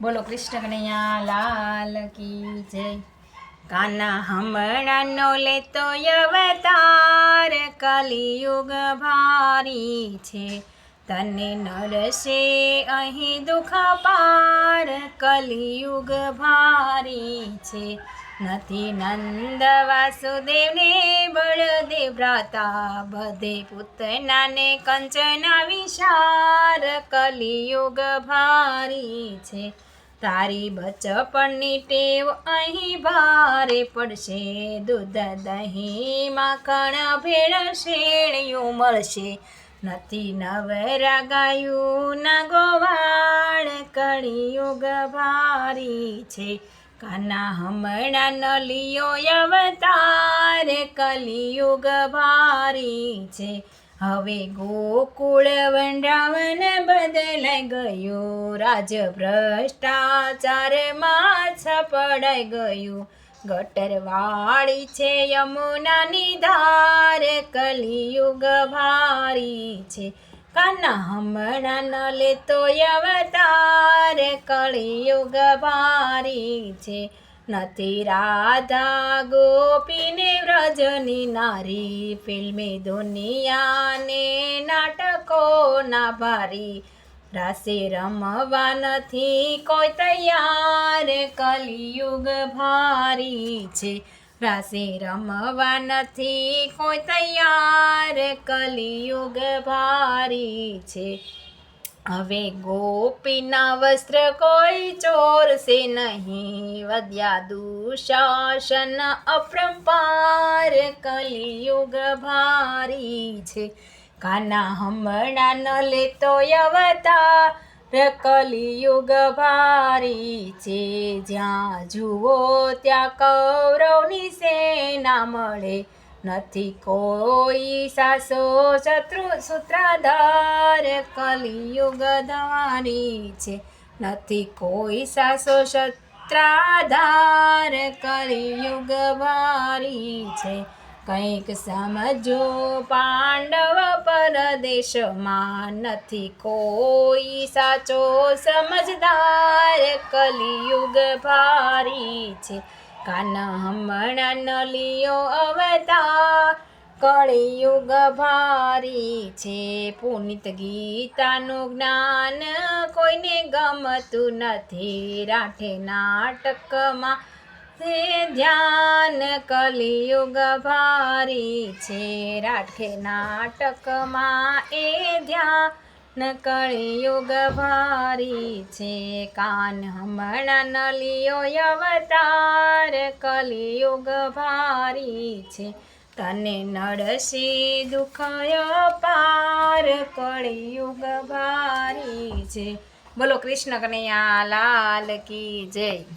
બોલો કૃષ્ણ કનૈયા લાલ કી જય। કાના હમણાંનો લેતો અવતાર, કલિયુગ ભારી છે, તને નડશે અહીં દુઃખ પાર, કલિયુગ ભારી છે। નથી નંદ વાસુદેવને બળદેવ ભ્રાતા, બધે પૂતનાને કંચના વિશાર, કલિયુગ ભારી છે। તારી બચપણની ટેવ અહીં ભારે પડશે, દૂધ દહીં માખણ ભેળ શેણિયું મળશે, નથી નવરા ગાયું ના ગોવાળ, કળિયુગ ભારી છે। કાના હમણાં ન લિયો અવતાર, કલિયુગ ભારી છે। હવે ગોકુળ વૃંદાવન બદલાઈ ગયું, રાજ ભ્રષ્ટાચારમાં છપડાઈ ગયું, ગટરવાળી છે યમુનાની ધાર, કલિયુગ ભારી છે। કાના હમણાં ન લેતો અવતાર, કલિયુગ ભારી છે। નથી રાધા ગોપીને વ્રજની નારી, ફિલ્મી દુનિયાને નાટકોના ભારી, રાસે રમવા નથી કોઈ તૈયાર, કલિયુગ ભારી છે। રાસે રમવા નથી કોઈ તૈયાર, કલિયુગ ભારી છે। હવે ગોપીના વસ્ત્ર કોઈ ચોરશે નહીં, વધ્યા દુશાસન અપરંપાર, કલિયુગ ભારી છે। કાના હમણાં ન લેતો અવતાર, કલિયુગ ભારી છે। જ્યાં જુઓ ત્યાં કૌરવની સેના મળે, નથી કોઈ સાસો શત્રુ સૂત્રાધાર, કલિયુગ ધારી છે। નથી કોઈ સાસો સૂત્રાધાર, કલિયુગ ભારી છે। કંઈક સમજો પાંડવ પરદેશમાં, નથી કોઈ સાચો સમજદાર, કલિયુગ ભારી છે। કાના હમણાં ન લિયો અવતાર, કળિયુગ ભારી છે। પુનિત ગીતાનું જ્ઞાન કોઈને ગમતું નથી, રાઠે નાટકમાં છે ધ્યાન, કલિયુગ ભારી છે। રાઠે નાટકમાં એ ધ્યાન, કળિયુગ ભારી છે। કાન હમણાં ન લિયો અવતાર, કલિયુગ ભારી છે, તને નડશે દુઃખ અપાર, કળિયુગ ભારી છે। બોલો કૃષ્ણ કનૈયા લાલ કી જય।